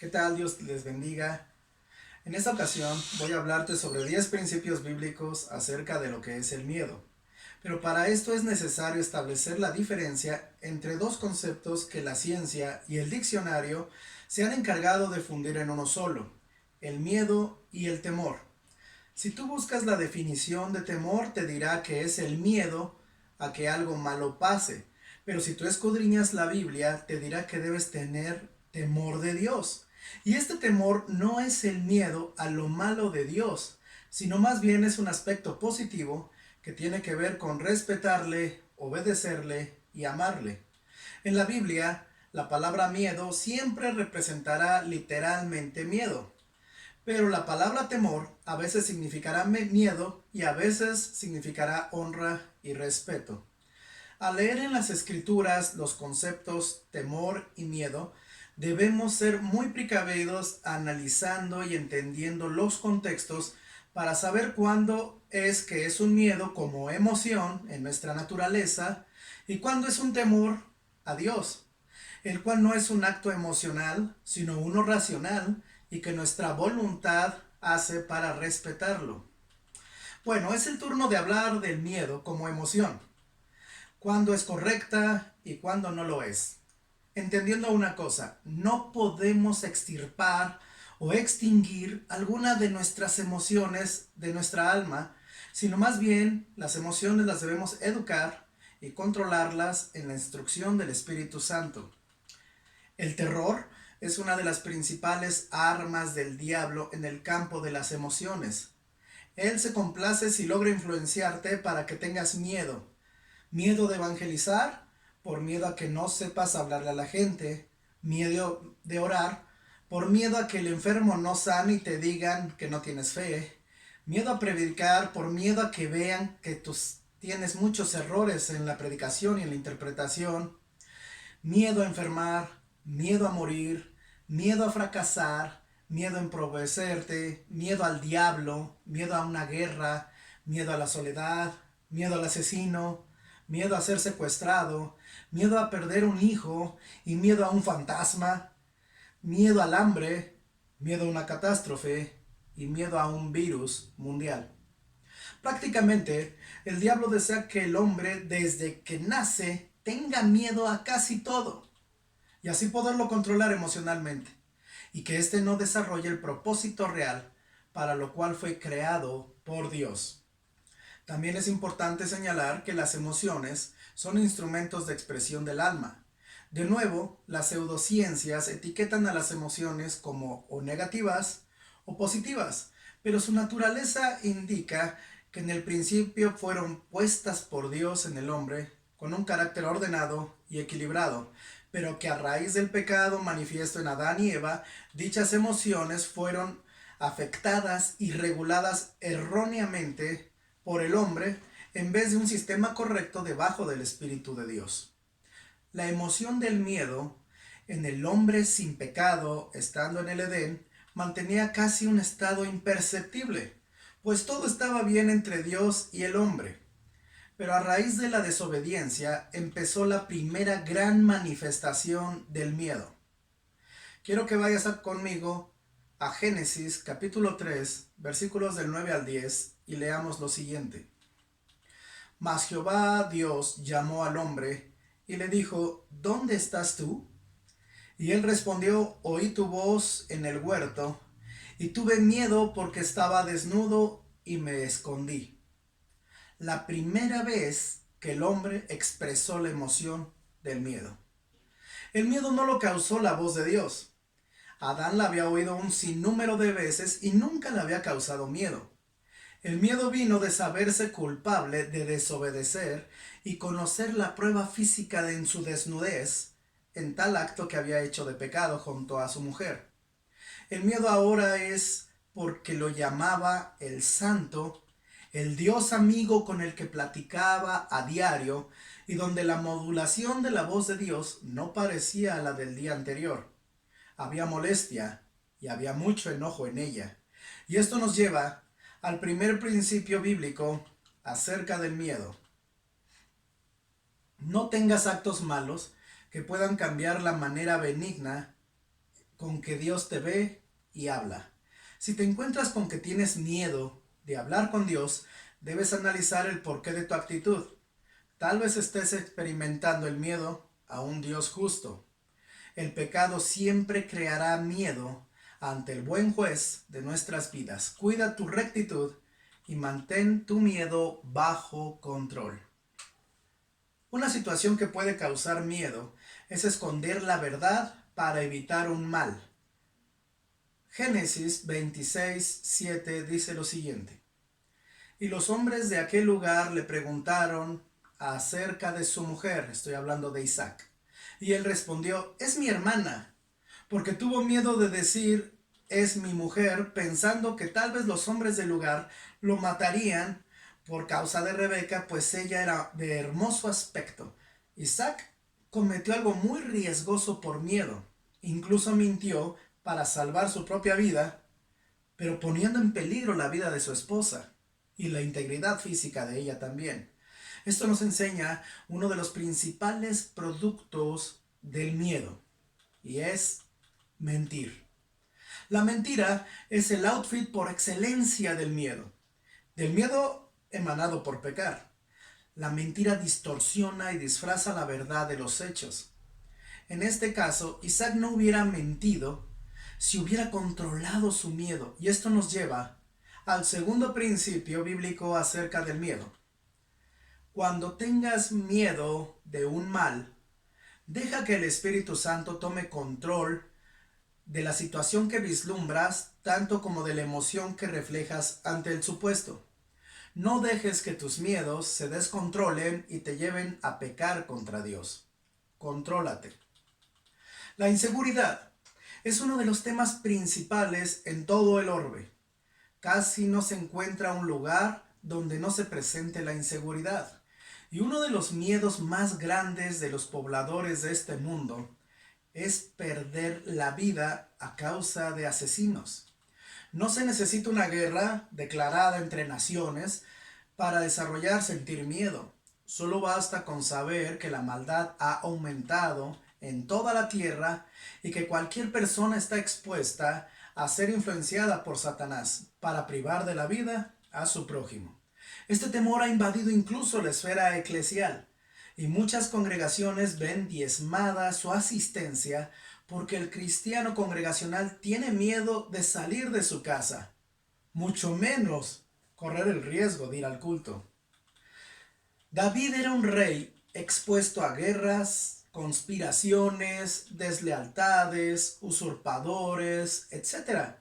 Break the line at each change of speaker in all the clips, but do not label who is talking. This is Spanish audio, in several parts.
¿Qué tal? Dios les bendiga. En esta ocasión voy a hablarte sobre 10 principios bíblicos acerca de lo que es el miedo. Pero para esto es necesario establecer la diferencia entre dos conceptos que la ciencia y el diccionario se han encargado de fundir en uno solo, el miedo y el temor. Si tú buscas la definición de temor, te dirá que es el miedo a que algo malo pase. Pero si tú escudriñas la Biblia, te dirá que debes tener temor de Dios. Y este temor no es el miedo a lo malo de Dios, sino más bien es un aspecto positivo que tiene que ver con respetarle, obedecerle y amarle. En la Biblia, la palabra miedo siempre representará literalmente miedo. Pero la palabra temor a veces significará miedo y a veces significará honra y respeto. Al leer en las escrituras los conceptos temor y miedo, debemos ser muy precavidos analizando y entendiendo los contextos para saber cuándo es que es un miedo como emoción en nuestra naturaleza y cuándo es un temor a Dios, el cual no es un acto emocional, sino uno racional y que nuestra voluntad hace para respetarlo. Bueno, es el turno de hablar del miedo como emoción, cuándo es correcta y cuándo no lo es. Entendiendo una cosa, no podemos extirpar o extinguir alguna de nuestras emociones de nuestra alma, sino más bien las emociones las debemos educar y controlarlas en la instrucción del Espíritu Santo. El terror es una de las principales armas del diablo en el campo de las emociones. Él se complace si logra influenciarte para que tengas miedo. Miedo de evangelizar, por miedo a que no sepas hablarle a la gente. Miedo de orar, por miedo a que el enfermo no sane y te digan que no tienes fe. Miedo a predicar, por miedo a que vean que tienes muchos errores en la predicación y en la interpretación. Miedo a enfermar, miedo a morir, miedo a fracasar, miedo a empobrecerte, miedo al diablo, miedo a una guerra, miedo a la soledad, miedo al asesino, miedo a ser secuestrado, miedo a perder un hijo y miedo a un fantasma, miedo al hambre, miedo a una catástrofe y miedo a un virus mundial. Prácticamente, el diablo desea que el hombre desde que nace tenga miedo a casi todo y así poderlo controlar emocionalmente y que éste no desarrolle el propósito real para lo cual fue creado por Dios. También es importante señalar que las emociones son instrumentos de expresión del alma. De nuevo, las pseudociencias etiquetan a las emociones como o negativas o positivas, pero su naturaleza indica que en el principio fueron puestas por Dios en el hombre con un carácter ordenado y equilibrado, pero que a raíz del pecado manifiesto en Adán y Eva, dichas emociones fueron afectadas y reguladas erróneamente por el hombre en vez de un sistema correcto debajo del Espíritu de Dios. La emoción del miedo en el hombre sin pecado, estando en el Edén, mantenía casi un estado imperceptible, pues todo estaba bien entre Dios y el hombre. Pero a raíz de la desobediencia empezó la primera gran manifestación del miedo. Quiero que vayas conmigo a Génesis capítulo 3, versículos del 9 al 10 y leamos lo siguiente. Mas Jehová Dios llamó al hombre y le dijo, ¿dónde estás tú? Y él respondió, oí tu voz en el huerto, y tuve miedo porque estaba desnudo y me escondí. La primera vez que el hombre expresó la emoción del miedo. El miedo no lo causó la voz de Dios. Adán la había oído un sinnúmero de veces y nunca le había causado miedo. El miedo vino de saberse culpable de desobedecer y conocer la prueba física en su desnudez, en tal acto que había hecho de pecado junto a su mujer. El miedo ahora es porque lo llamaba el Santo, el Dios amigo con el que platicaba a diario y donde la modulación de la voz de Dios no parecía a la del día anterior. Había molestia y había mucho enojo en ella. Y esto nos lleva al primer principio bíblico acerca del miedo. No tengas actos malos que puedan cambiar la manera benigna con que Dios te ve y habla. Si te encuentras con que tienes miedo de hablar con Dios, debes analizar el porqué de tu actitud. Tal vez estés experimentando el miedo a un Dios justo. El pecado siempre creará miedo ante el buen juez de nuestras vidas. Cuida tu rectitud y mantén tu miedo bajo control. Una situación que puede causar miedo es esconder la verdad para evitar un mal. Génesis 26:7 dice lo siguiente: Y los hombres de aquel lugar le preguntaron acerca de su mujer, estoy hablando de Isaac, y él respondió: es mi hermana, porque tuvo miedo de decir es mi mujer, pensando que tal vez los hombres del lugar lo matarían por causa de Rebeca, pues ella era de hermoso aspecto. Isaac cometió algo muy riesgoso por miedo, incluso mintió para salvar su propia vida, pero poniendo en peligro la vida de su esposa y la integridad física de ella también. Esto nos enseña uno de los principales productos del miedo, y es mentir. La mentira es el outfit por excelencia del miedo emanado por pecar. La mentira distorsiona y disfraza la verdad de los hechos. En este caso, Isaac no hubiera mentido si hubiera controlado su miedo, y esto nos lleva al segundo principio bíblico acerca del miedo. Cuando tengas miedo de un mal, deja que el Espíritu Santo tome control de la situación que vislumbras, tanto como de la emoción que reflejas ante el supuesto. No dejes que tus miedos se descontrolen y te lleven a pecar contra Dios. Contrólate. La inseguridad es uno de los temas principales en todo el orbe. Casi no se encuentra un lugar donde no se presente la inseguridad. Y uno de los miedos más grandes de los pobladores de este mundo es perder la vida a causa de asesinos. No se necesita una guerra declarada entre naciones para desarrollar sentir miedo. Solo basta con saber que la maldad ha aumentado en toda la tierra y que cualquier persona está expuesta a ser influenciada por Satanás para privar de la vida a su prójimo. Este temor ha invadido incluso la esfera eclesial, y muchas congregaciones ven diezmada su asistencia porque el cristiano congregacional tiene miedo de salir de su casa, mucho menos correr el riesgo de ir al culto. David era un rey expuesto a guerras, conspiraciones, deslealtades, usurpadores, etc.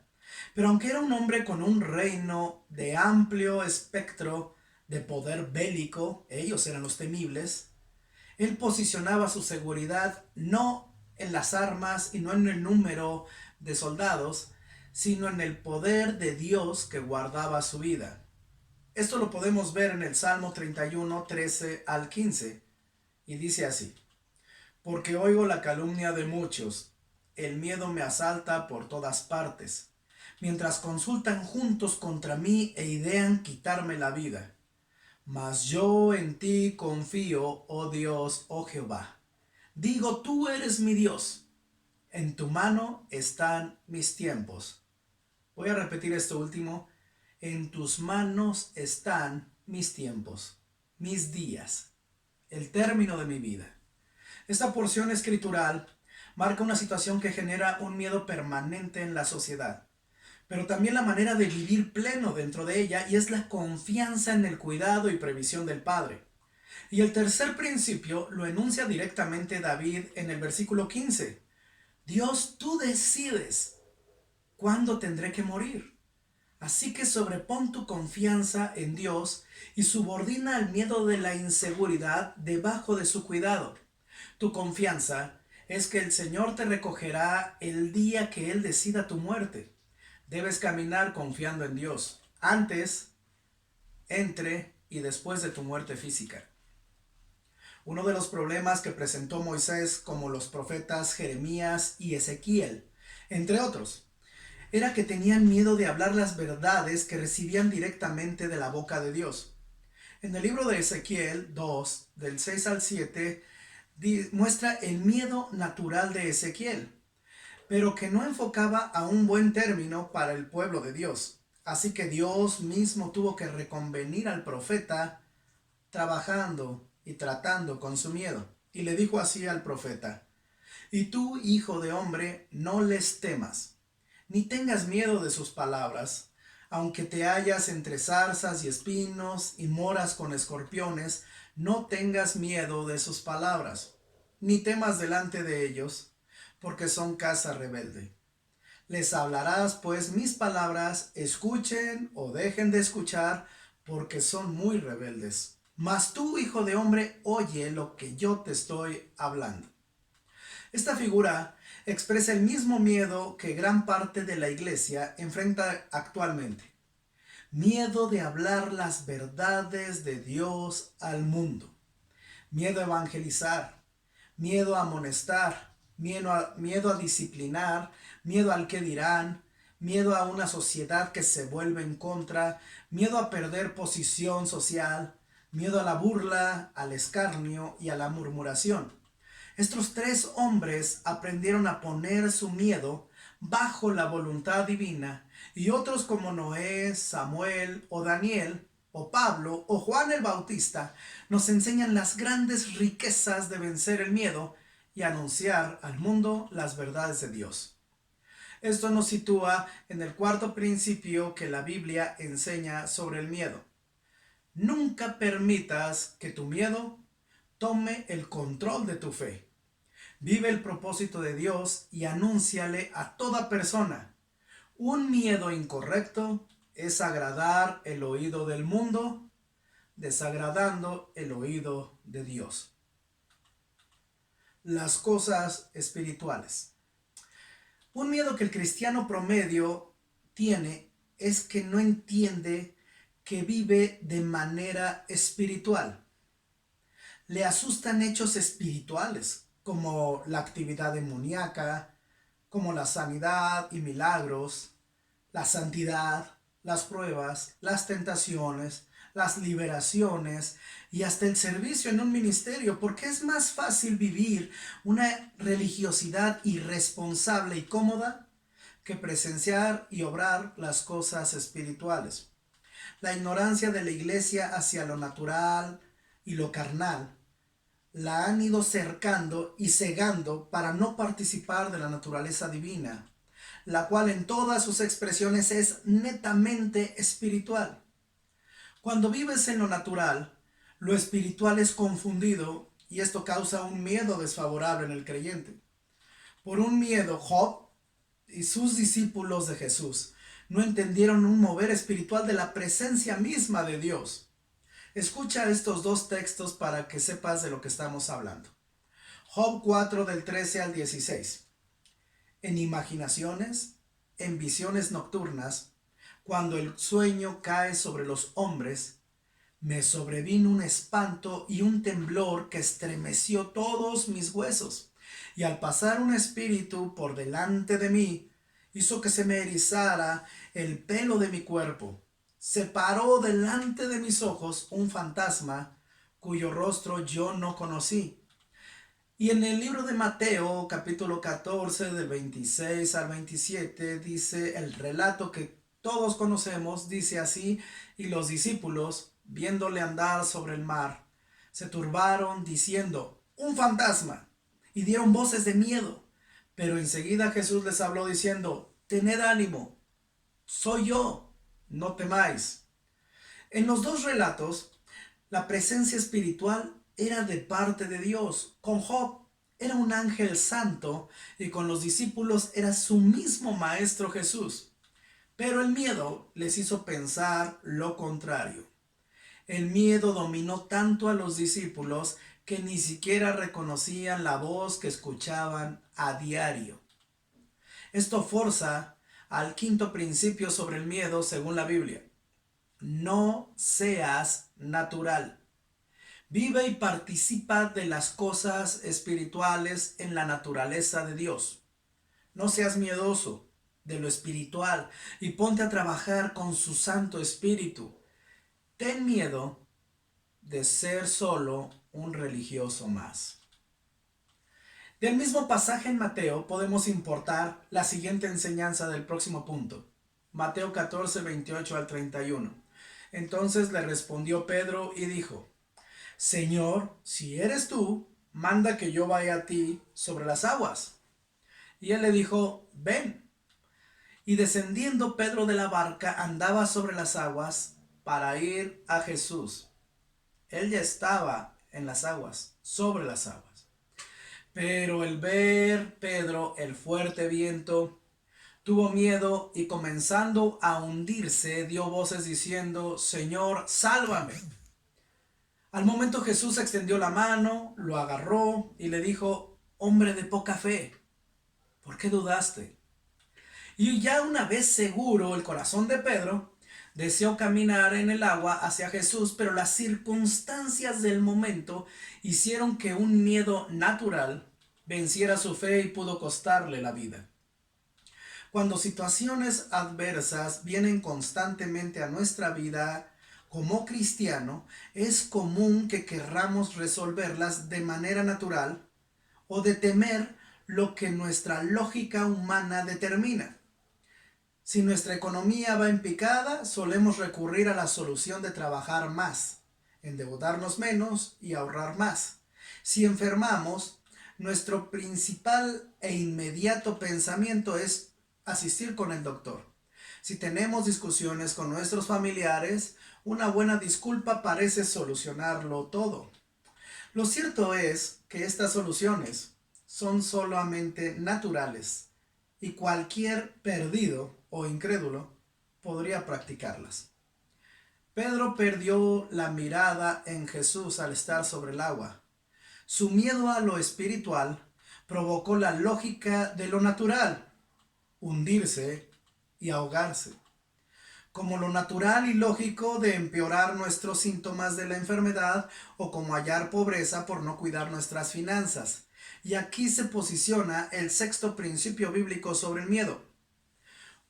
Pero aunque era un hombre con un reino de amplio espectro de poder bélico, ellos eran los temibles, él posicionaba su seguridad no en las armas y no en el número de soldados, sino en el poder de Dios que guardaba su vida. Esto lo podemos ver en el Salmo 31, 13 al 15, y dice así: Porque oigo la calumnia de muchos, el miedo me asalta por todas partes, mientras consultan juntos contra mí e idean quitarme la vida. Mas yo en ti confío, oh Dios, oh Jehová. Digo, tú eres mi Dios. En tu mano están mis tiempos. Voy a repetir esto último. En tus manos están mis tiempos, mis días, el término de mi vida. Esta porción escritural marca una situación que genera un miedo permanente en la sociedad, pero también la manera de vivir pleno dentro de ella, y es la confianza en el cuidado y previsión del Padre. Y el tercer principio lo enuncia directamente David en el versículo 15. Dios, tú decides cuándo tendré que morir. Así que sobrepon tu confianza en Dios y subordina el miedo de la inseguridad debajo de su cuidado. Tu confianza es que el Señor te recogerá el día que Él decida tu muerte. Debes caminar confiando en Dios, antes, entre y después de tu muerte física. Uno de los problemas que presentó Moisés, como los profetas Jeremías y Ezequiel, entre otros, era que tenían miedo de hablar las verdades que recibían directamente de la boca de Dios. En el libro de Ezequiel 2, del 6 al 7, muestra el miedo natural de Ezequiel. pero que no enfocaba a un buen término para el pueblo de Dios. Así que Dios mismo tuvo que reconvenir al profeta trabajando y tratando con su miedo. Y le dijo así al profeta: y tú, hijo de hombre, no les temas, ni tengas miedo de sus palabras, aunque te hallas entre zarzas y espinos y moras con escorpiones, no tengas miedo de sus palabras, ni temas delante de ellos, porque son casa rebelde. Les hablarás pues mis palabras, escuchen o dejen de escuchar, porque son muy rebeldes. Mas tú, hijo de hombre, oye lo que yo te estoy hablando. Esta figura expresa el mismo miedo que gran parte de la iglesia enfrenta actualmente. Miedo de hablar las verdades de Dios al mundo. Miedo a evangelizar. Miedo a amonestar. Miedo a disciplinar. Miedo al que dirán. Miedo a una sociedad que se vuelve en contra. Miedo a perder posición social. Miedo a la burla, al escarnio y a la murmuración. Estos tres hombres aprendieron a poner su miedo bajo la voluntad divina, y otros como Noé, Samuel o Daniel o Pablo o Juan el Bautista nos enseñan las grandes riquezas de vencer el miedo y anunciar al mundo las verdades de Dios. Esto nos sitúa en el cuarto principio que la Biblia enseña sobre el miedo. Nunca permitas que tu miedo tome el control de tu fe. Vive el propósito de Dios y anúnciale a toda persona. Un miedo incorrecto es agradar el oído del mundo, desagradando el oído de Dios. Las cosas espirituales. Un miedo que el cristiano promedio tiene es que no entiende que vive de manera espiritual. Le asustan hechos espirituales, como la actividad demoníaca, como la sanidad y milagros, la santidad, las pruebas, las tentaciones, las liberaciones y hasta el servicio en un ministerio, porque es más fácil vivir una religiosidad irresponsable y cómoda que presenciar y obrar las cosas espirituales. La ignorancia de la iglesia hacia lo natural y lo carnal la han ido cercando y cegando para no participar de la naturaleza divina, la cual en todas sus expresiones es netamente espiritual. Cuando vives en lo natural, lo espiritual es confundido y esto causa un miedo desfavorable en el creyente. Por un miedo, Job y sus discípulos de Jesús no entendieron un mover espiritual de la presencia misma de Dios. Escucha estos dos textos para que sepas de lo que estamos hablando. Job 4 del 13 al 16. En imaginaciones, en visiones nocturnas, cuando el sueño cae sobre los hombres, me sobrevino un espanto y un temblor que estremeció todos mis huesos, y al pasar un espíritu por delante de mí, hizo que se me erizara el pelo de mi cuerpo. Se paró delante de mis ojos un fantasma cuyo rostro yo no conocí. Y en el libro de Mateo, capítulo 14, del 26 al 27, dice el relato que todos conocemos, dice así: y los discípulos, viéndole andar sobre el mar, se turbaron diciendo: un fantasma, y dieron voces de miedo. Pero enseguida Jesús les habló diciendo: tened ánimo, soy yo, no temáis. En los dos relatos, la presencia espiritual era de parte de Dios. Con Job era un ángel santo y con los discípulos era su mismo Maestro Jesús. Pero el miedo les hizo pensar lo contrario. El miedo dominó tanto a los discípulos que ni siquiera reconocían la voz que escuchaban a diario. Esto forza al quinto principio sobre el miedo según la Biblia. No seas natural. Vive y participa de las cosas espirituales en la naturaleza de Dios. No seas miedoso de lo espiritual y ponte a trabajar con su Santo Espíritu. Ten miedo de ser solo un religioso más. Del mismo pasaje en Mateo podemos importar la siguiente enseñanza del próximo punto. Mateo 14, 28 al 31. Entonces le respondió Pedro y dijo: Señor, si eres tú, manda que yo vaya a ti sobre las aguas. Y él le dijo: ven. Y descendiendo Pedro de la barca andaba sobre las aguas para ir a Jesús. Él ya estaba en las aguas, sobre las aguas. Pero al ver Pedro el fuerte viento, tuvo miedo y comenzando a hundirse, dio voces diciendo: Señor, sálvame. Al momento Jesús extendió la mano, lo agarró y le dijo: Hombre de poca fe, ¿por qué dudaste? Y ya una vez seguro el corazón de Pedro, deseó caminar en el agua hacia Jesús, pero las circunstancias del momento hicieron que un miedo natural venciera su fe y pudo costarle la vida. Cuando situaciones adversas vienen constantemente a nuestra vida como cristiano, es común que querramos resolverlas de manera natural o de temer lo que nuestra lógica humana determina. Si nuestra economía va en picada, solemos recurrir a la solución de trabajar más, endeudarnos menos y ahorrar más. Si enfermamos, nuestro principal e inmediato pensamiento es asistir con el doctor. Si tenemos discusiones con nuestros familiares, una buena disculpa parece solucionarlo todo. Lo cierto es que estas soluciones son solamente naturales y cualquier perdido o incrédulo podría practicarlas. Pedro perdió la mirada en Jesús al estar sobre el agua. Su miedo a lo espiritual provocó la lógica de lo natural, hundirse y ahogarse, como lo natural y lógico de empeorar nuestros síntomas de la enfermedad o como hallar pobreza por no cuidar nuestras finanzas. Y aquí se posiciona el sexto principio bíblico sobre el miedo.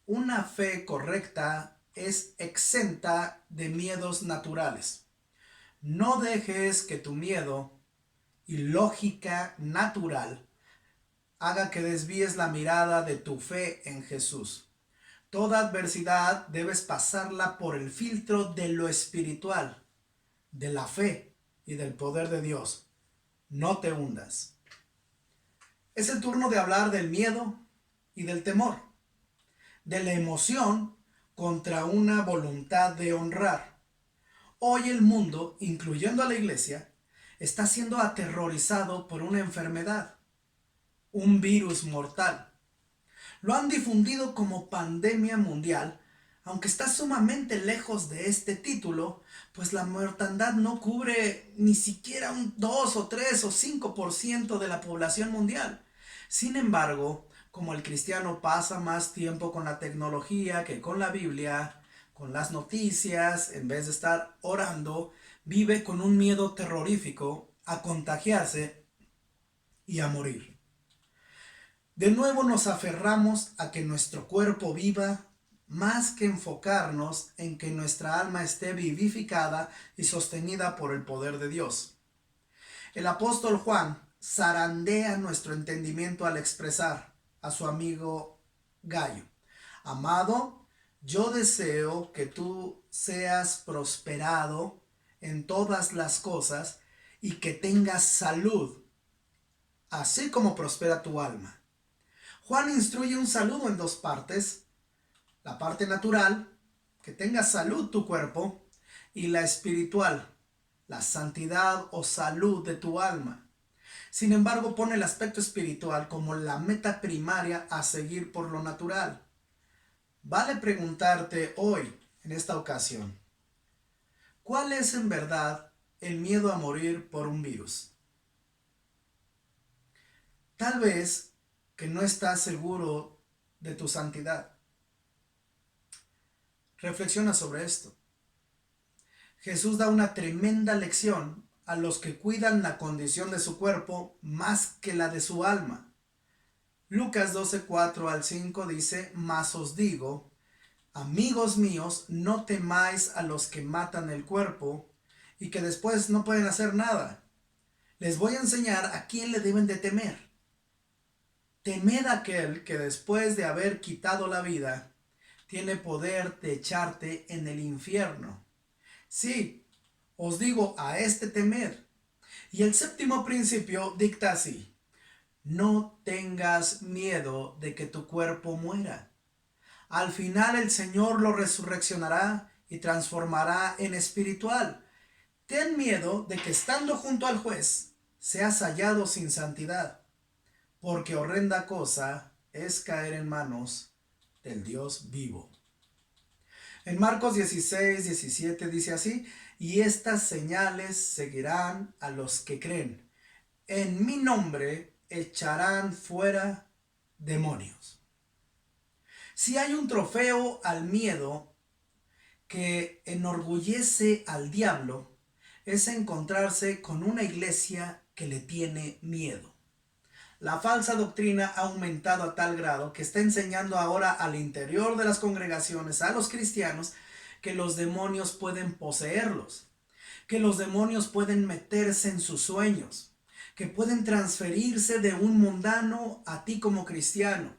Una fe correcta es exenta de miedos naturales. No dejes que tu miedo y lógica natural haga que desvíes la mirada de tu fe en Jesús. Toda adversidad debes pasarla por el filtro de lo espiritual, de la fe y del poder de Dios. No te hundas. Es el turno de hablar del miedo y del temor, de la emoción contra una voluntad de honrar. Hoy el mundo, incluyendo a la iglesia, está siendo aterrorizado por una enfermedad, un virus mortal. Lo han difundido como pandemia mundial, aunque está sumamente lejos de este título, pues la mortandad no cubre ni siquiera un 2 o 3 o 5% de la población mundial. Sin embargo, como el cristiano pasa más tiempo con la tecnología que con la Biblia, con las noticias, en vez de estar orando, vive con un miedo terrorífico a contagiarse y a morir. De nuevo nos aferramos a que nuestro cuerpo viva más que enfocarnos en que nuestra alma esté vivificada y sostenida por el poder de Dios. El apóstol Juan zarandea nuestro entendimiento al expresar a su amigo Gallo: Amado, yo deseo que tú seas prosperado en todas las cosas y que tengas salud, así como prospera tu alma. Juan instruye un saludo en dos partes: la parte natural, que tenga salud tu cuerpo, y la espiritual, la santidad o salud de tu alma. Sin embargo, pone el aspecto espiritual como la meta primaria a seguir por lo natural. Vale preguntarte hoy, en esta ocasión, ¿cuál es en verdad el miedo a morir por un virus? Tal vez que no estás seguro de tu santidad. Reflexiona sobre esto. Jesús da una tremenda lección a los que cuidan la condición de su cuerpo más que la de su alma. Lucas 12, 4 al 5 dice: Mas os digo, amigos míos, no temáis a los que matan el cuerpo y que después no pueden hacer nada. Les voy a enseñar a quién le deben de temer. Temed a aquel que después de haber quitado la vida, tiene poder de echarte en el infierno. Sí, os digo, a este temed. Y el séptimo principio dicta así: no tengas miedo de que tu cuerpo muera. Al final el Señor lo resurreccionará y transformará en espiritual. Ten miedo de que estando junto al juez seas hallado sin santidad, porque horrenda cosa es caer en manos del Dios vivo. En Marcos 16:17 dice así: y estas señales seguirán a los que creen. En mi nombre echarán fuera demonios. Si hay un trofeo al miedo que enorgullece al diablo, es encontrarse con una iglesia que le tiene miedo. La falsa doctrina ha aumentado a tal grado que está enseñando ahora al interior de las congregaciones, a los cristianos, que los demonios pueden poseerlos, que los demonios pueden meterse en sus sueños, que pueden transferirse de un mundano a ti como cristiano,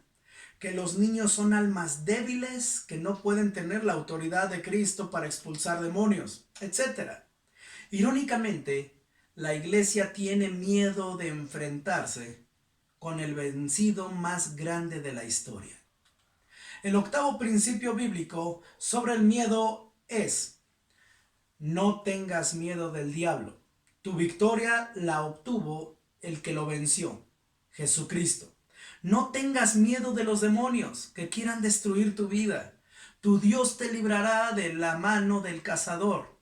que los niños son almas débiles que no pueden tener la autoridad de Cristo para expulsar demonios, etc. Irónicamente, la iglesia tiene miedo de enfrentarse con el vencido más grande de la historia. El octavo principio bíblico sobre el miedo es: no tengas miedo del diablo. Tu victoria la obtuvo el que lo venció, Jesucristo. No tengas miedo de los demonios que quieran destruir tu vida. Tu Dios te librará de la mano del cazador.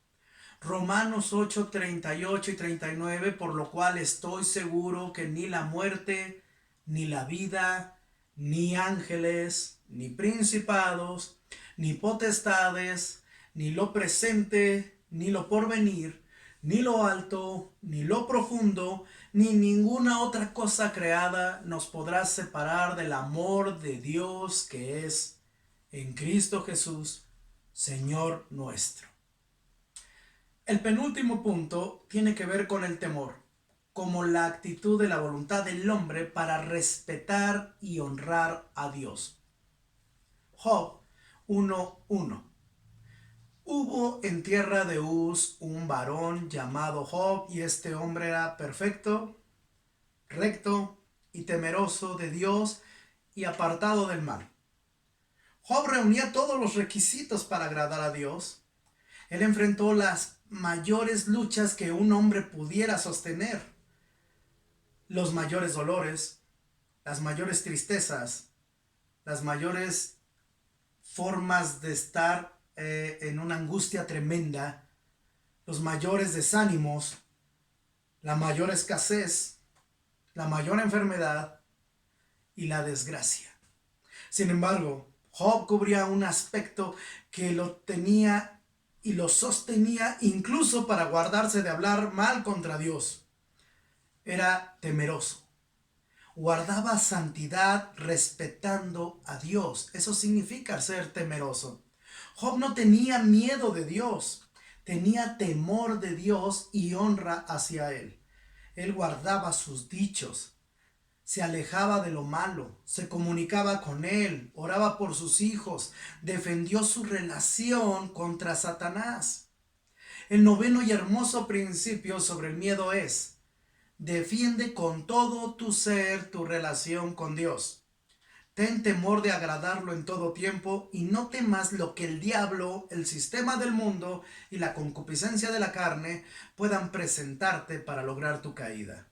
Romanos 8:38 y 39, por lo cual estoy seguro que ni la muerte, ni la vida, ni ángeles, ni principados, ni potestades, ni lo presente, ni lo porvenir, ni lo alto, ni lo profundo, ni ninguna otra cosa creada nos podrá separar del amor de Dios que es en Cristo Jesús, Señor nuestro. El penúltimo punto tiene que ver con el temor, como la actitud de la voluntad del hombre para respetar y honrar a Dios. Job 1:1. Hubo en tierra de Uz un varón llamado Job, y este hombre era perfecto, recto y temeroso de Dios y apartado del mal. Job reunía todos los requisitos para agradar a Dios. Él enfrentó las mayores luchas que un hombre pudiera sostener, los mayores dolores, las mayores tristezas, las mayores formas de estar en una angustia tremenda, los mayores desánimos, la mayor escasez, la mayor enfermedad y la desgracia. Sin embargo, Job cubría un aspecto que lo tenía y lo sostenía incluso para guardarse de hablar mal contra Dios. Era temeroso. Guardaba santidad respetando a Dios. Eso significa ser temeroso. Job no tenía miedo de Dios, tenía temor de Dios y honra hacia Él. Él guardaba sus dichos, se alejaba de lo malo, se comunicaba con Él, oraba por sus hijos, defendió su relación contra Satanás. El noveno y hermoso principio sobre el miedo es: defiende con todo tu ser tu relación con Dios. Ten temor de agradarlo en todo tiempo y no temas lo que el diablo, el sistema del mundo y la concupiscencia de la carne puedan presentarte para lograr tu caída.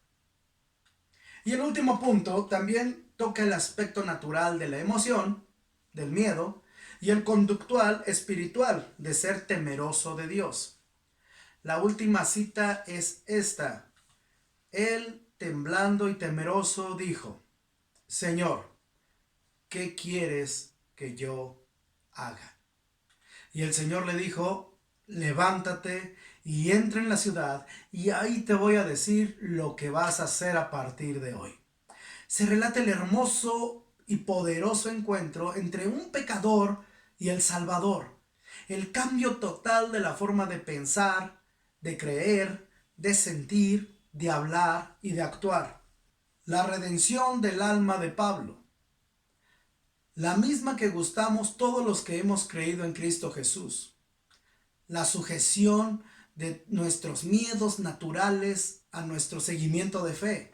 Y el último punto también toca el aspecto natural de la emoción, del miedo, y el conductual espiritual de ser temeroso de Dios. La última cita es esta: él, temblando y temeroso, dijo: Señor, ¿qué quieres que yo haga? Y el Señor le dijo: levántate y entra en la ciudad, y ahí te voy a decir lo que vas a hacer a partir de hoy. Se relata el hermoso y poderoso encuentro entre un pecador y el Salvador. El cambio total de la forma de pensar, de creer, de sentir, de hablar y de actuar. La redención del alma de Pablo, la misma que gustamos todos los que hemos creído en Cristo Jesús. La sujeción de nuestros miedos naturales a nuestro seguimiento de fe.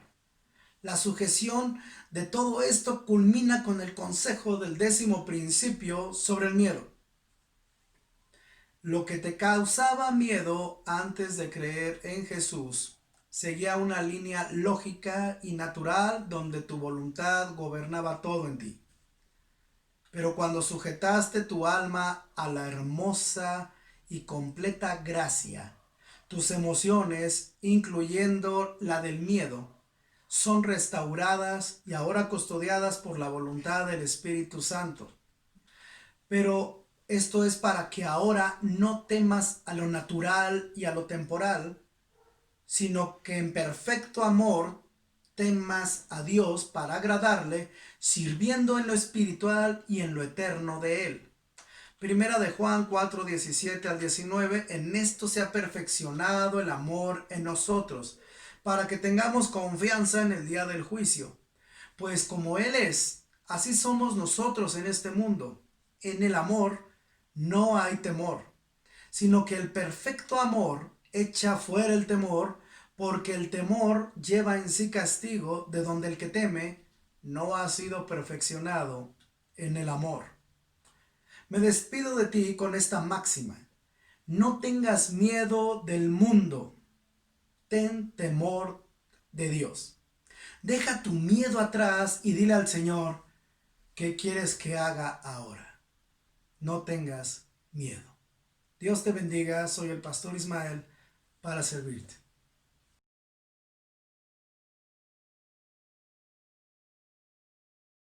La sujeción de todo esto culmina con el consejo del 10º principio sobre el miedo. Lo que te causaba miedo antes de creer en Jesús seguía una línea lógica y natural donde tu voluntad gobernaba todo en ti. Pero cuando sujetaste tu alma a la hermosa y completa gracia, tus emociones, incluyendo la del miedo, son restauradas y ahora custodiadas por la voluntad del Espíritu Santo. Pero esto es para que ahora no temas a lo natural y a lo temporal, sino que en perfecto amor temas a Dios para agradarle, sirviendo en lo espiritual y en lo eterno de Él. Primera de Juan 4, 17 al 19, en esto se ha perfeccionado el amor en nosotros, para que tengamos confianza en el día del juicio. Pues como Él es, así somos nosotros en este mundo. En el amor no hay temor, sino que el perfecto amor echa fuera el temor, porque el temor lleva en sí castigo, de donde el que teme no ha sido perfeccionado en el amor. Me despido de ti con esta máxima: no tengas miedo del mundo, ten temor de Dios. Deja tu miedo atrás y dile al Señor: ¿qué quieres que haga ahora? No tengas miedo. Dios te bendiga, soy el pastor Ismael para servirte.